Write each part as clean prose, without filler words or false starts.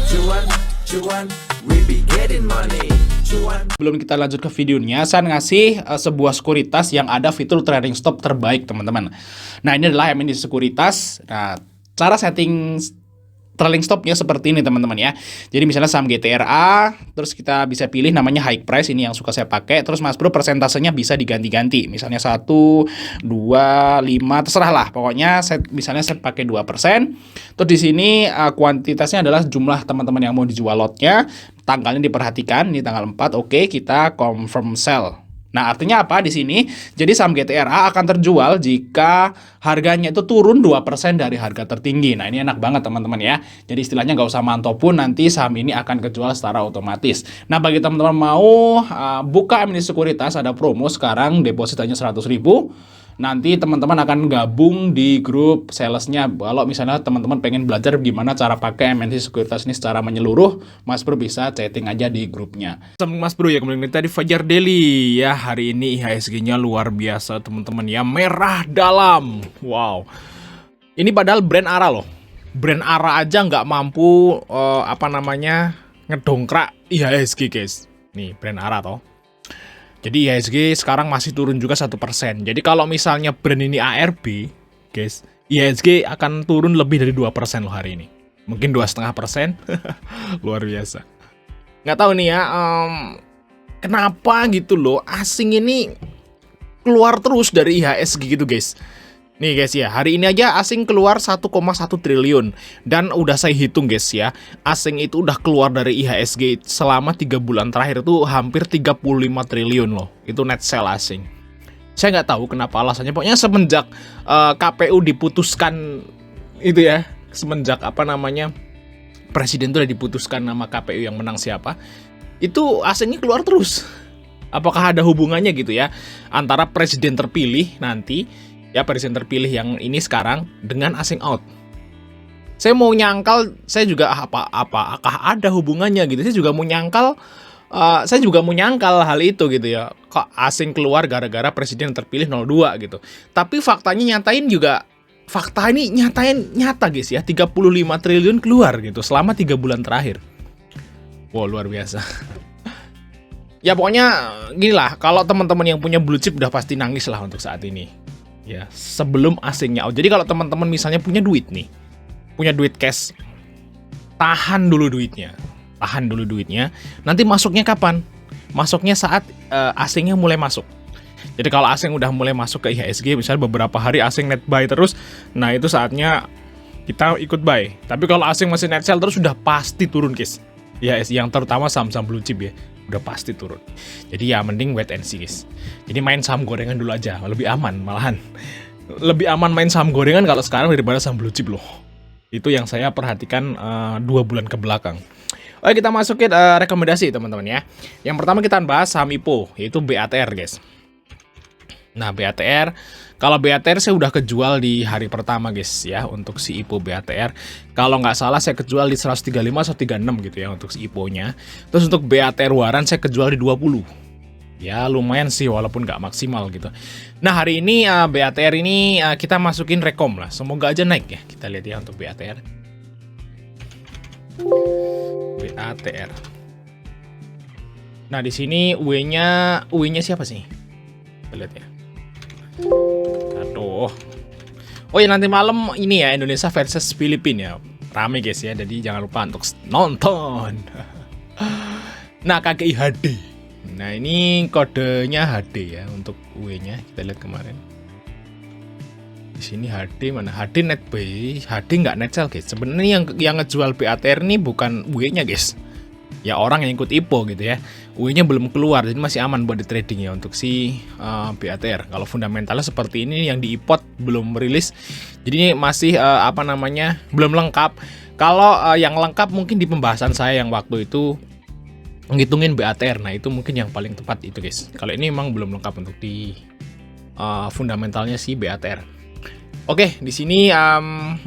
Cuan, cuan, we be getting money. Cuan. Sebelum kita lanjut ke videonya, saya ngasih sebuah sekuritas yang ada fitur trading stop terbaik, teman-teman. Nah, ini adalah MND sekuritas. Nah, cara setting trailing stopnya seperti ini, teman-teman ya. Jadi misalnya saham GTRA, terus kita bisa pilih namanya high price, ini yang suka saya pakai. Terus Mas Bro persentasenya bisa diganti-ganti. Misalnya 1, 2, 5, terserah lah. Pokoknya misalnya saya pakai 2%. Terus di sini kuantitasnya adalah jumlah teman-teman yang mau dijual lotnya. Tanggalnya diperhatikan, ini tanggal 4. Oke, kita confirm sell. Nah, artinya apa di sini? Jadi saham GTRA akan terjual jika harganya itu turun 2% dari harga tertinggi. Nah, ini enak banget teman-teman ya. Jadi istilahnya nggak usah mantau pun, nanti saham ini akan kejual secara otomatis. Nah, bagi teman-teman mau buka MND sekuritas, ada promo sekarang, deposit hanya 100.000. Nanti teman-teman akan gabung di grup salesnya. Kalau misalnya teman-teman pengen belajar gimana cara pakai MND sekuritas ini secara menyeluruh, Mas Bro bisa chatting aja di grupnya. Mas Bro ya, kembali tadi Fajar Daily ya. Hari ini IHSG-nya luar biasa teman-teman ya, merah dalam. Wow. Ini padahal brand ARA loh. Brand ARA aja nggak mampu ngedongkrak IHSG guys. Nih brand ARA toh. Jadi IHSG sekarang masih turun juga 1%. Jadi kalau misalnya brand ini ARB, guys, IHSG akan turun lebih dari 2% loh hari ini. Mungkin 2,5%. Luar biasa. Nggak tahu nih ya, kenapa gitu loh, asing ini keluar terus dari IHSG gitu guys. Nih guys ya, hari ini aja asing keluar 1,1 triliun. Dan udah saya hitung guys ya, asing itu udah keluar dari IHSG selama 3 bulan terakhir itu hampir 35 triliun loh. Itu net sell asing. Saya nggak tahu kenapa alasannya. Pokoknya semenjak KPU diputuskan itu ya, semenjak presiden tuh udah diputuskan nama KPU yang menang siapa, itu asingnya keluar terus. Apakah ada hubungannya gitu ya antara presiden terpilih nanti, ya presiden terpilih yang ini sekarang dengan asing out? Saya mau nyangkal, saya juga apakah ada hubungannya gitu. Saya juga mau nyangkal hal itu gitu ya. Kok asing keluar gara-gara presiden terpilih 02 gitu. Tapi faktanya fakta ini nyata guys ya, 35 triliun keluar gitu selama 3 bulan terakhir. Wow, luar biasa. Ya pokoknya gini lah, kalau teman-teman yang punya blue chip udah pasti nangis lah untuk saat ini. Ya, sebelum asingnya out. Jadi kalau teman-teman misalnya punya duit cash, tahan dulu duitnya. Nanti masuknya kapan? Masuknya saat asingnya mulai masuk. Jadi kalau asing udah mulai masuk ke IHSG, misalnya beberapa hari asing net buy terus, nah itu saatnya kita ikut buy. Tapi kalau asing masih net sell terus, udah pasti turun guys. Ya, yang terutama saham-saham blue chip ya, udah pasti turun. Jadi ya mending wait and see guys. Jadi main saham gorengan dulu aja, lebih aman malahan. Lebih aman main saham gorengan kalau sekarang daripada saham blue chip loh. Itu yang saya perhatikan 2 bulan ke belakang. Oke, kita masukin rekomendasi teman-teman ya. Yang pertama kita bahas saham IPO, yaitu BATR guys. Nah, BATR, kalau BATR saya udah kejual di hari pertama guys ya, untuk si IPO BATR. Kalau nggak salah saya kejual di 135 atau 36 gitu ya untuk si IPO-nya. Terus untuk BATR Waran saya kejual di 20. Ya lumayan sih walaupun nggak maksimal gitu. Nah, hari ini BATR ini kita masukin rekom lah. Semoga aja naik ya. Kita lihat ya untuk BATR. BATR. Nah, di sini W-nya siapa sih? Kita lihat ya. Aduh. Oh ya, nanti malam ini ya, Indonesia versus Filipina ya. Rame guys ya, jadi jangan lupa untuk nonton. Nah, KGI HD. Nah, ini kodenya HD ya untuk W-nya. Kita lihat kemarin. Di sini HD mana? HD net buy, HD nggak net sell guys. Sebenarnya yang ngejual BATR ini bukan W-nya guys. Ya orang yang ikut IPO gitu ya. UI-nya belum keluar, jadi masih aman buat di trading ya untuk si BATR. Kalau fundamentalnya seperti ini yang di IPOT belum rilis, jadi masih belum lengkap. Kalau yang lengkap mungkin di pembahasan saya yang waktu itu ngitungin BATR. Nah, itu mungkin yang paling tepat itu guys. Kalau ini memang belum lengkap untuk di fundamentalnya si BATR. Oke, di sini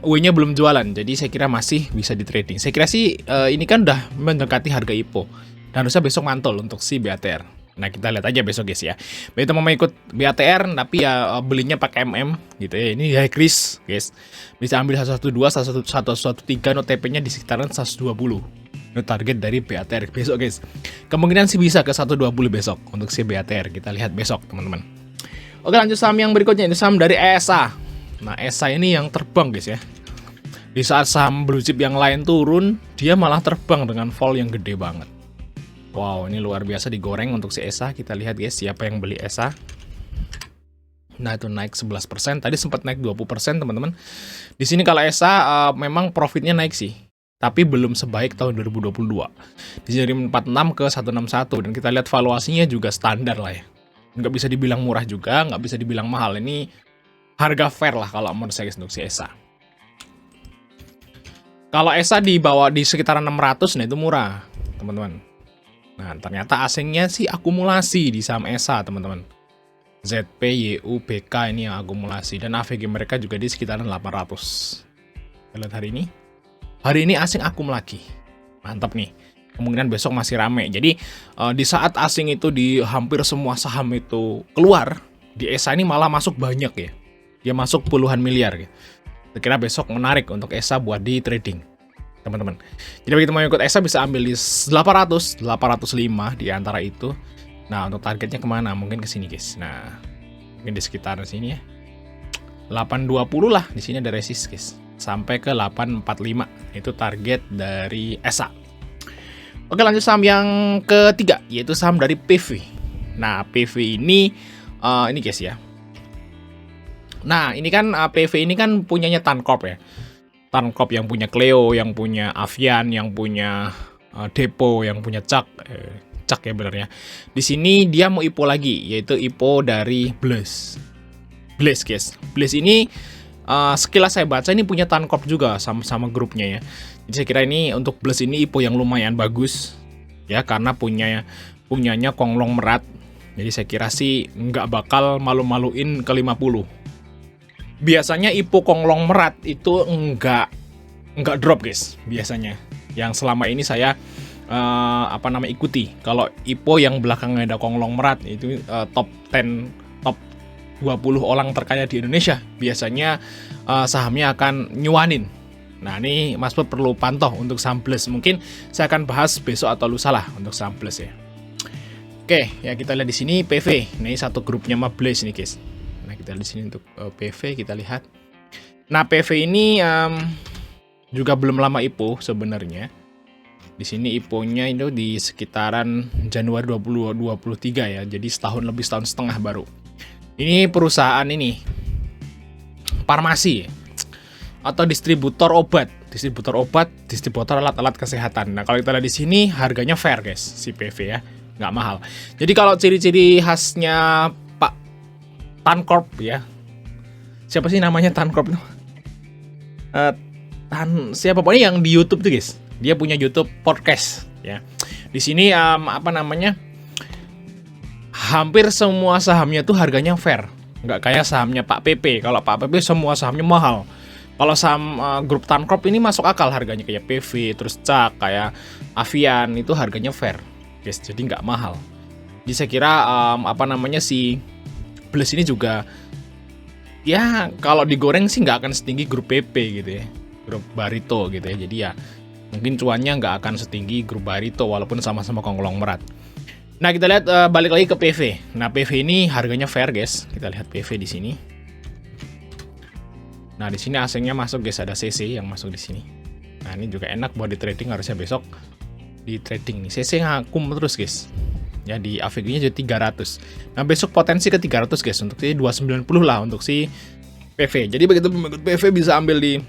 UI-nya belum jualan, jadi saya kira masih bisa di trading. Saya kira sih ini kan udah mendekati harga IPO, dan harusnya besok mantul untuk si BATR. Nah, kita lihat aja besok guys ya. Bagi teman mau ikut BATR, tapi ya belinya pakai MM gitu ya. Ini high risk guys. Bisa ambil 112, 113, OTP-nya di sekitaran 120. Itu target dari BATR besok guys. Kemungkinan sih bisa ke 120 besok untuk si BATR. Kita lihat besok teman-teman. Oke, lanjut saham yang berikutnya, ini saham dari ESA. Nah, ESA ini yang terbang guys ya. Di saat saham blue chip yang lain turun, dia malah terbang dengan vol yang gede banget. Wow, ini luar biasa digoreng untuk si ESA. Kita lihat guys, siapa yang beli ESA. Nah, itu naik 11%. Tadi sempat naik 20% teman-teman. Di sini kalau ESA memang profitnya naik sih. Tapi belum sebaik tahun 2022. Di sini dari 46 ke 161. Dan kita lihat valuasinya juga standar lah ya. Nggak bisa dibilang murah juga, nggak bisa dibilang mahal. Ini harga fair lah kalau menurut saya untuk si ESA. Kalau ESA dibawa di sekitaran 600, nah itu murah, teman-teman. Nah, ternyata asingnya sih akumulasi di saham ESA, teman-teman. ZP, YU, BK ini yang akumulasi. Dan AVG mereka juga di sekitaran 800. Kita lihat hari ini. Hari ini asing akum lagi. Mantap nih. Kemungkinan besok masih rame. Jadi di saat asing itu di hampir semua saham itu keluar, di ESA ini malah masuk banyak ya. Dia masuk puluhan miliar ya. Saya kira besok menarik untuk ESA buat di trading, teman-teman. Jadi begitu mau ikut ESA bisa ambil di 800, 805 di antara itu. Nah, untuk targetnya kemana? Mungkin ke sini guys. Nah, mungkin di sekitar sini ya. 820 lah, di sini ada resist guys. Sampai ke 845. Itu target dari ESA. Oke, lanjut saham yang ketiga, yaitu saham dari PV. Nah, PV ini guys ya. Nah, ini kan PV ini kan punyanya Tancorp ya. Tancorp yang punya Cleo, yang punya Avian, yang punya Depo, yang punya Cak ya benernya. Di sini dia mau IPO lagi, yaitu IPO dari Blaze guys. Blaze ini sekilas saya baca ini punya Tancorp juga sama grupnya ya. Jadi saya kira ini untuk Blaze ini IPO yang lumayan bagus ya, karena punyanya konglomerat. Jadi saya kira sih nggak bakal malu-maluin ke 50. Biasanya IPO konglomerat itu nggak drop guys biasanya. Yang selama ini saya ikuti. Kalau IPO yang belakangnya ada konglomerat itu top 10, top 20 orang terkaya di Indonesia, biasanya sahamnya akan nyuanin. Nah, ini Mas Pur perlu pantau untuk saham Blaze. Mungkin saya akan bahas besok atau lusa lah untuk saham Blaze ya. Oke, ya kita lihat di sini PV. Ini satu grupnya sama Blaze nih guys. Nah, kita lihat di sini untuk PV, kita lihat. Nah, PV ini juga belum lama IPO sebenarnya. Di sini IPO-nya itu di sekitaran Januari 2023 ya. Jadi setahun setengah baru. Ini perusahaan ini farmasi atau distributor obat, distributor alat-alat kesehatan. Nah, kalau kita lihat di sini harganya fair guys, si PV ya, nggak mahal. Jadi kalau ciri-ciri khasnya Pak Tancorp ya, siapa sih namanya Tancorp itu? Siapa pokoknya yang di YouTube tuh guys, dia punya YouTube podcast ya. Di sini hampir semua sahamnya tuh harganya fair, nggak kayak sahamnya Pak PP. Kalau Pak PP semua sahamnya mahal. Kalau saham grup Tancorp ini masuk akal harganya, kayak PV, terus Cak, kayak Avian itu harganya fair, guys. Jadi nggak mahal. Jadi saya kira si Blaze ini juga ya kalau digoreng sih nggak akan setinggi grup PP gitu ya, grup Barito gitu ya. Jadi ya mungkin cuannya nggak akan setinggi grup Barito walaupun sama-sama konglomerat. Nah, kita lihat balik lagi ke PV. Nah, PV ini harganya fair guys. Kita lihat PV di sini. Nah, di sini asingnya masuk guys, ada CC yang masuk di sini. Nah, ini juga enak buat di trading, harusnya besok di trading nih. CC ngakum terus guys. Ya, di AVG-nya jadi 300. Nah, besok potensi ke 300 guys, untuk si 290 lah untuk si PV. Jadi begitu PV bisa ambil di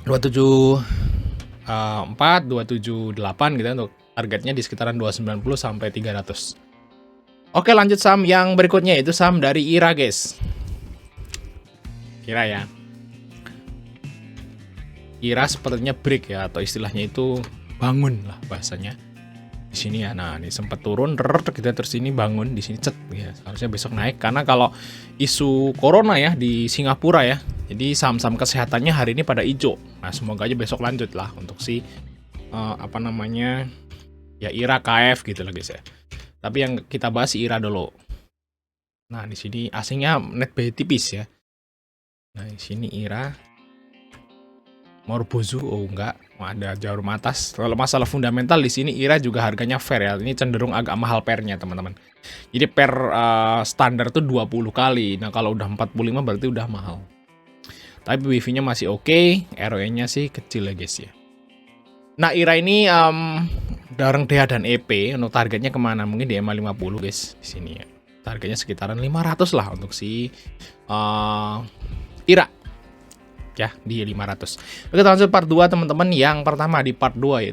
274, 278 gitu untuk targetnya di sekitaran 290 sampai 300. Oke, lanjut saham yang berikutnya, yaitu saham dari IRA guys. IRA ya. IRA sepertinya break ya, atau istilahnya itu bangun lah bahasanya. Di sini ya. Nah, ini sempat turun kita terus ini bangun di sini cet ya. Harusnya besok naik karena kalau isu corona ya di Singapura ya. Jadi saham-saham kesehatannya hari ini pada hijau. Nah, semoga aja besok lanjut lah untuk si ya IRA KF gitu lah guys ya. Tapi yang kita bahas si IRA dulu. Nah, di sini asingnya net buy tipis ya. Nah, di sini IRA. Morbozu, oh enggak, ada Jarum atas. Kalau masalah fundamental di sini IRA juga harganya fair ya. Ini cenderung agak mahal pairnya teman-teman. Jadi pair standar tuh 20 kali. Nah kalau udah 45 berarti udah mahal. Tapi WV-nya masih oke, ROE-nya sih kecil ya guys ya. Nah IRA ini bareng DH dan EP untuk targetnya kemana? Mungkin di EMA 50 guys di sini ya. Targetnya sekitaran 500 lah untuk si IRA. Ya di 500. Oke, lanjut part 2 teman-teman. Yang pertama di part 2 yaitu